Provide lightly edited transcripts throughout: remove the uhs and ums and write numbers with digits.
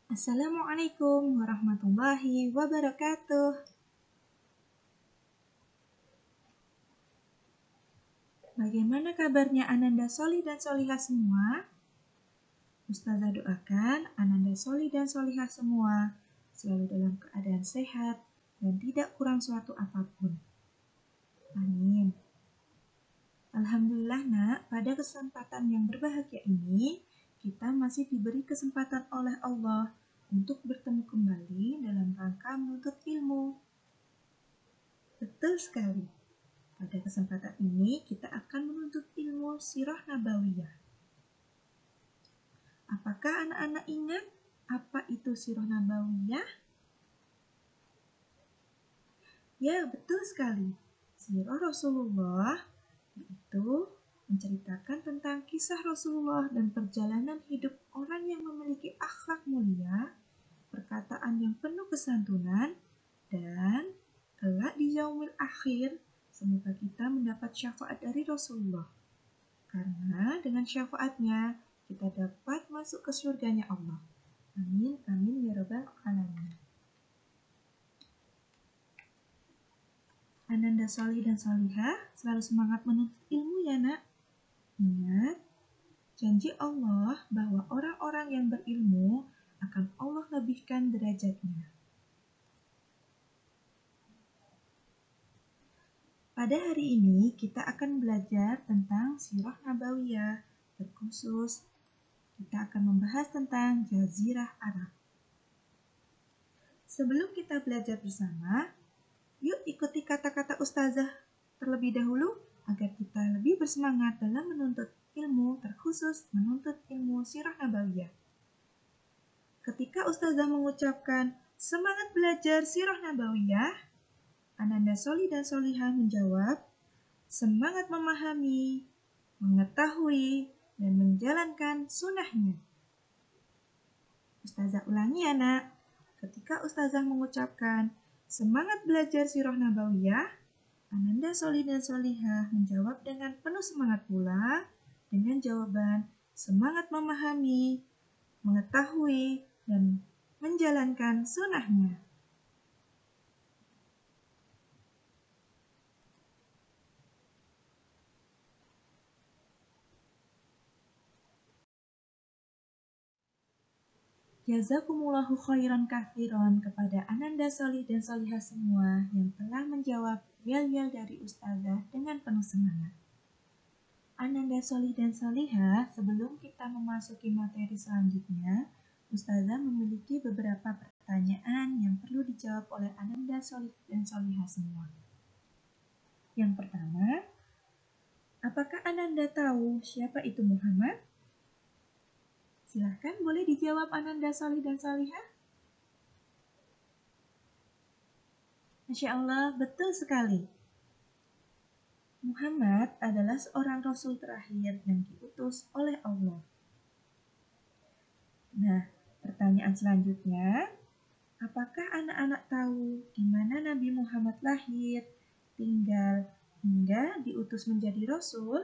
Assalamualaikum warahmatullahi wabarakatuh. Bagaimana kabarnya Ananda Soli dan Solihah semua? Ustazah doakan Ananda Soli dan Solihah semua selalu dalam keadaan sehat dan tidak kurang suatu apapun. Amin. Alhamdulillah nak, pada kesempatan yang berbahagia ini, kita masih diberi kesempatan oleh Allah untuk bertemu kembali dalam rangka menuntut ilmu. Betul sekali. Pada kesempatan ini, kita akan menuntut ilmu sirah nabawiyah. Apakah anak-anak ingat apa itu sirah nabawiyah? Ya, betul sekali. Sirah Rasulullah itu menceritakan tentang kisah Rasulullah dan perjalanan hidup orang yang memiliki akhlak mulia, perkataan yang penuh kesantunan, dan kelak di yaumil akhir, semoga kita mendapat syafaat dari Rasulullah. Karena dengan syafaatnya, kita dapat masuk ke surganya Allah. Amin, amin, ya rabbal alamin. Ananda Soli dan Solihah selalu semangat menuntut ilmu ya nak. Ingat, janji Allah bahwa orang-orang yang berilmu akan Allah lebihkan derajatnya. Pada hari ini kita akan belajar tentang sirah nabawiyah. Terkhusus, kita akan membahas tentang Jazirah Arab. Sebelum kita belajar bersama, yuk ikuti kata-kata ustazah terlebih dahulu agar kita lebih bersemangat dalam menuntut ilmu, terkhusus menuntut ilmu sirah nabawiyah. Ketika ustazah mengucapkan semangat belajar sirah nabawiyah, Ananda Soli dan Solihah menjawab semangat memahami, mengetahui, dan menjalankan sunnahnya. Ustazah ulangi ya nak. Ketika ustazah mengucapkan semangat belajar sirah nabawiyah, Ananda Soli dan Solihah menjawab dengan penuh semangat pula dengan jawaban semangat memahami, mengetahui, dan menjalankan sunnahnya. Jazakumullahu khairan katsiran kepada Ananda Soli dan Solihah semua yang telah menjawab yel-yel dari ustazah dengan penuh semangat. Ananda Soli dan Solihah, sebelum kita memasuki materi selanjutnya, ustazah memiliki beberapa pertanyaan yang perlu dijawab oleh Ananda Soli dan Solihah semua. Yang pertama, apakah Ananda tahu siapa itu Muhammad? Silahkan boleh dijawab Ananda Soli dan Solihah. Masya Allah, betul sekali. Muhammad adalah seorang Rasul terakhir yang diutus oleh Allah. Nah, pertanyaan selanjutnya, apakah anak-anak tahu di mana Nabi Muhammad lahir, tinggal, hingga diutus menjadi Rasul?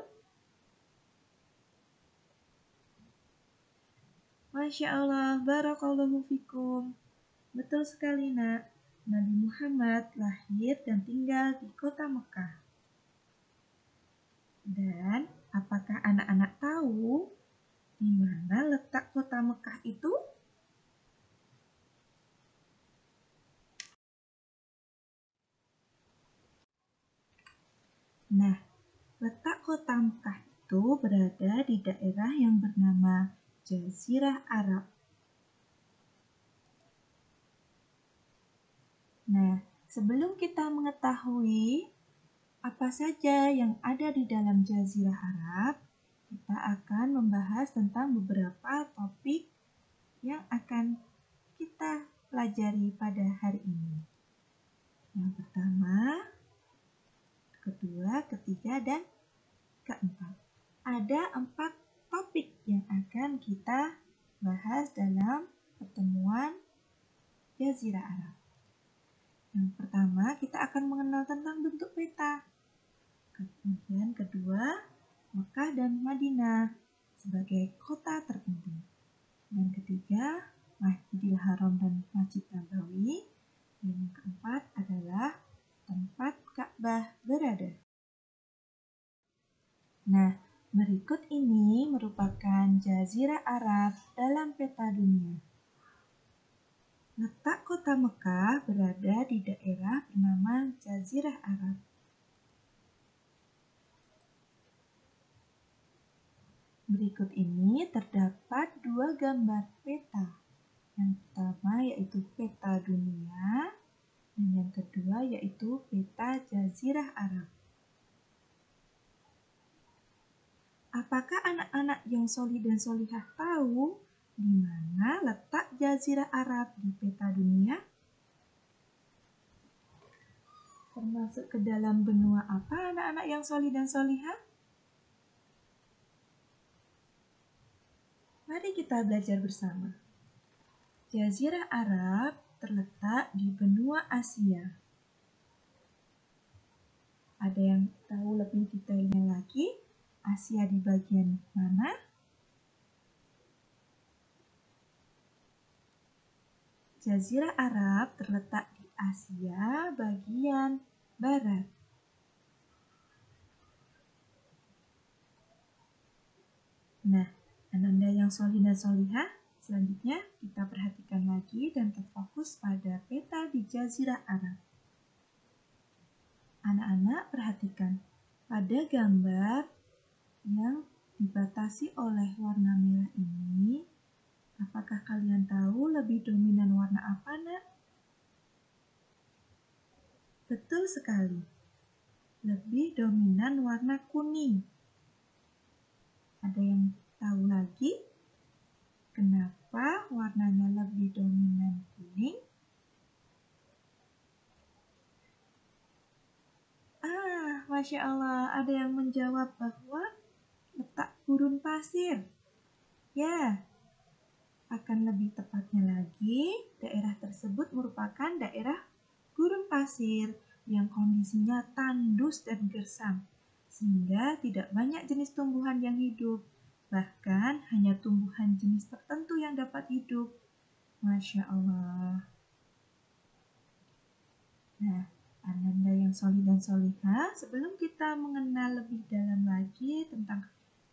Masya Allah, barakallahu fikum. Betul sekali nak, Nabi Muhammad lahir dan tinggal di kota Mekah. Dan apakah anak-anak tahu di mana letak kota Mekah itu? Nah, letak kota Mekah itu berada di daerah yang bernama Jazirah Arab. Nah, sebelum kita mengetahui apa saja yang ada di dalam Jazirah Arab, kita akan membahas tentang beberapa topik yang akan kita pelajari pada hari ini. Yang pertama, kedua, ketiga, dan keempat. Ada 4 topik yang akan kita bahas dalam pertemuan Jazirah Arab. Yang pertama, kita akan mengenal tentang bentuk peta. Kemudian kedua, Mekah dan Madinah sebagai kota terpenting. Dan ketiga, Masjidil Haram dan Masjid Nabawi. Dan yang keempat adalah tempat Ka'bah berada. Nah, berikut ini merupakan Jazirah Arab dalam peta dunia. Letak kota Mekah berada di daerah bernama Jazirah Arab. Berikut ini terdapat dua gambar peta. Yang pertama yaitu peta dunia, dan yang kedua yaitu peta Jazirah Arab. Apakah anak-anak yang solih dan solihah tahu di mana letak Jazirah Arab di peta dunia? Termasuk ke dalam benua apa anak-anak yang solih dan solihah? Mari kita belajar bersama. Jazirah Arab terletak di benua Asia. Ada yang tahu lebih detailnya lagi? Asia di bagian mana? Jazirah Arab terletak di Asia bagian barat. Nah, Ananda yang solih dan solihah, selanjutnya kita perhatikan lagi dan terfokus pada peta di Jazirah Arab. Anak-anak perhatikan, pada gambar yang dibatasi oleh warna merah ini, apakah kalian tahu lebih dominan warna apa, Nak? Betul sekali. Lebih dominan warna kuning. Ada yang tahu lagi kenapa warnanya lebih dominan kuning? Masya Allah, ada yang menjawab bahwa letak gurun pasir. Ya, akan lebih tepatnya lagi, daerah tersebut merupakan daerah gurun pasir yang kondisinya tandus dan gersang, sehingga tidak banyak jenis tumbuhan yang hidup. Bahkan hanya tumbuhan jenis tertentu yang dapat hidup. Masya Allah. Nah, Ananda yang solih dan solihah, sebelum kita mengenal lebih dalam lagi tentang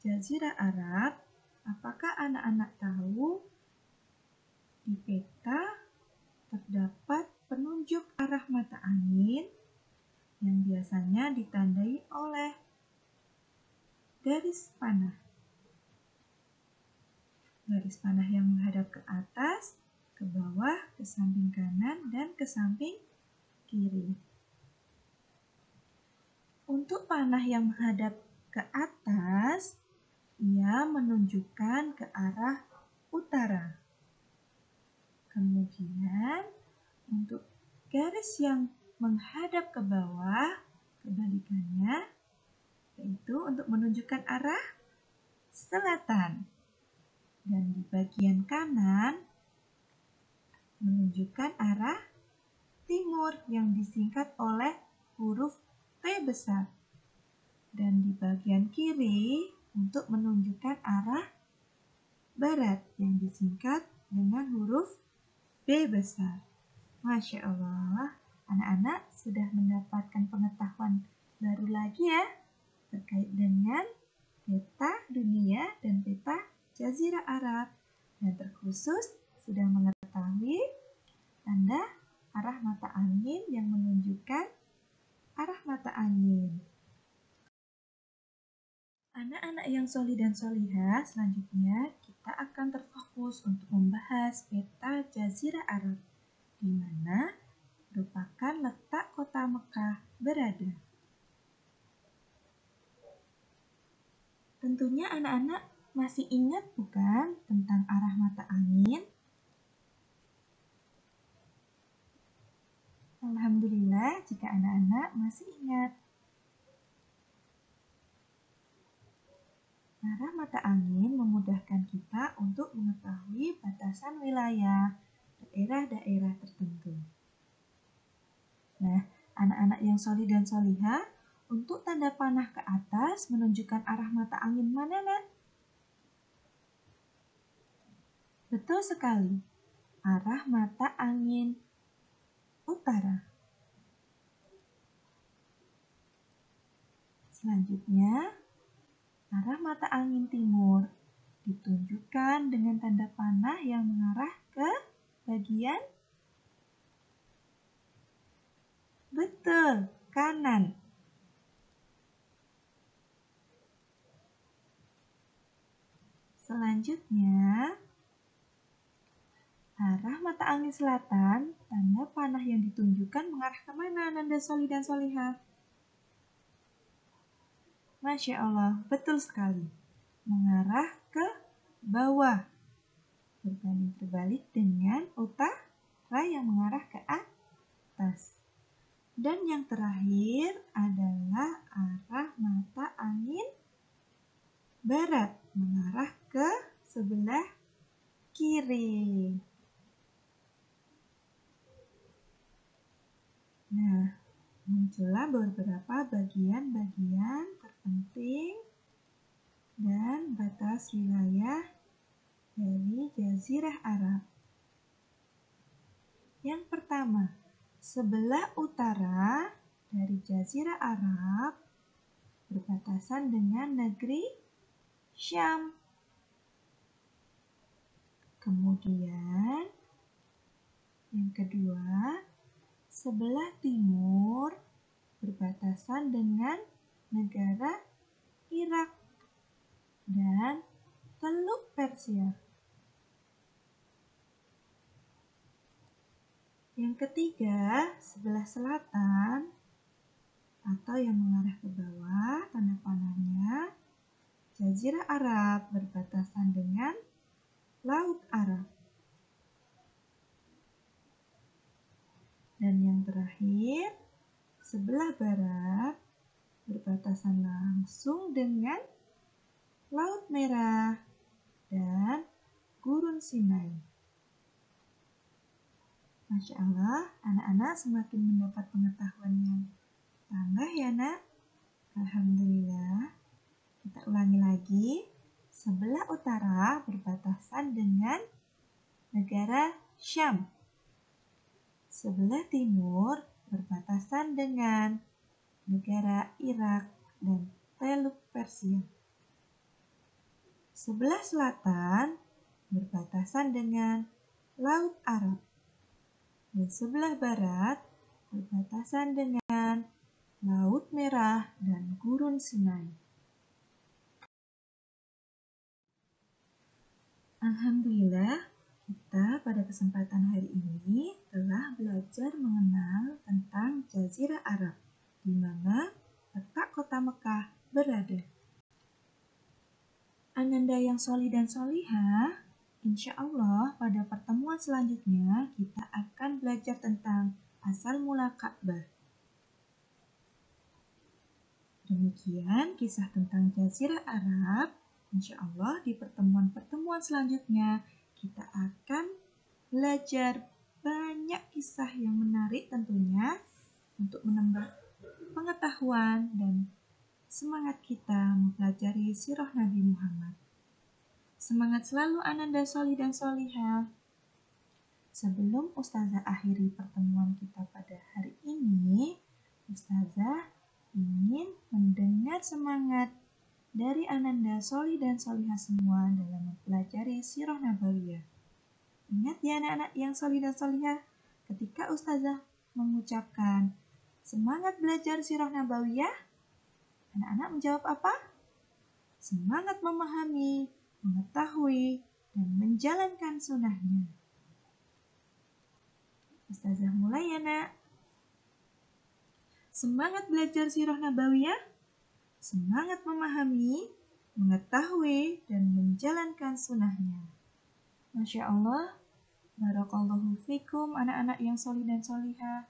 Jazirah Arab, apakah anak-anak tahu di peta terdapat penunjuk arah mata angin yang biasanya ditandai oleh garis panah. Garis panah yang menghadap ke atas, ke bawah, ke samping kanan, dan ke samping kiri. Untuk panah yang menghadap ke atas, ia menunjukkan ke arah utara. Kemudian, untuk garis yang menghadap ke bawah, kebalikannya, yaitu untuk menunjukkan arah selatan. Dan di bagian kanan, menunjukkan arah timur yang disingkat oleh huruf T besar. Dan di bagian kiri untuk menunjukkan arah barat yang disingkat dengan huruf B besar. Masya Allah, anak-anak sudah mendapatkan pengetahuan baru lagi ya terkait dengan peta dunia dan peta Jazirah Arab. Dan terkhusus sudah mengetahui tanda arah mata angin yang menunjukkan arah mata angin. Anak-anak yang solih dan solihah, selanjutnya kita akan terfokus untuk membahas peta Jazirah Arab, di mana merupakan letak kota Mekah berada. Tentunya anak-anak masih ingat bukan tentang arah mata angin? Alhamdulillah jika anak-anak masih ingat. Arah mata angin memudahkan kita untuk mengetahui batasan wilayah daerah-daerah tertentu. Nah, anak-anak yang solih dan solihah, untuk tanda panah ke atas menunjukkan arah mata angin mana, Nak? Betul sekali. arah mata angin utara. Selanjutnya, arah mata angin timur ditunjukkan dengan tanda panah yang mengarah ke bagian betul, kanan. Selanjutnya, arah mata angin selatan, tanda panah yang ditunjukkan mengarah kemana, Ananda Soli dan Solihah? Masya Allah, betul sekali. Mengarah ke bawah. Berbanding terbalik dengan utara yang mengarah ke atas. Dan yang terakhir adalah arah mata angin barat. Mengarah ke sebelah kiri. Nah, muncullah beberapa bagian-bagian terpenting dan batas wilayah dari Jazirah Arab. Yang pertama, sebelah utara dari Jazirah Arab berbatasan dengan negeri Syam. Kemudian, yang kedua, sebelah timur berbatasan dengan negara Irak dan Teluk Persia. Yang ketiga, sebelah selatan atau yang mengarah ke bawah, tanda panahnya, Jazirah Arab berbatasan dengan Laut Arab. Dan yang terakhir, sebelah barat berbatasan langsung dengan Laut Merah dan Gurun Sinai. Masya Allah, anak-anak semakin mendapat pengetahuan yang tambah ya nak. Alhamdulillah. Kita ulangi lagi. Sebelah utara berbatasan dengan negara Syam. Sebelah timur berbatasan dengan negara Irak dan Teluk Persia. Sebelah selatan berbatasan dengan Laut Arab. Dan sebelah barat berbatasan dengan Laut Merah dan Gurun Sinai. Alhamdulillah, kita pada kesempatan hari ini telah belajar mengenal tentang Jazirah Arab, di mana letak kota Mekah berada. Ananda yang solih dan solihah, insya Allah pada pertemuan selanjutnya kita akan belajar tentang asal mula Ka'bah. Demikian kisah tentang Jazirah Arab. Insya Allah di pertemuan-pertemuan selanjutnya kita akan belajar banyak kisah yang menarik tentunya untuk menambah pengetahuan dan semangat kita mempelajari sirah Nabi Muhammad. Semangat selalu Ananda Solih dan Solihah. Sebelum Ustazah akhiri pertemuan kita pada hari ini, Ustazah ingin mendengar semangat dari Ananda Solih dan Solihah semua dalam mempelajari sirah Nabawiyah. Ingat ya anak-anak yang solih dan solihah, ketika Ustazah mengucapkan semangat belajar sirah Nabawiyah, anak-anak menjawab apa? Semangat memahami, mengetahui, dan menjalankan sunnahnya. Ustazah mulai ya nak. Semangat belajar sirah Nabawiyah, semangat memahami, mengetahui, dan menjalankan sunnahnya. Masya Allah, barakallahu fikum anak-anak yang solih dan solihah.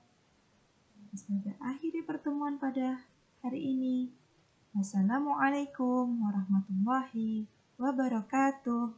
Ustazah akhiri pertemuan pada hari ini. Wassalamualaikum warahmatullahi wabarakatuh.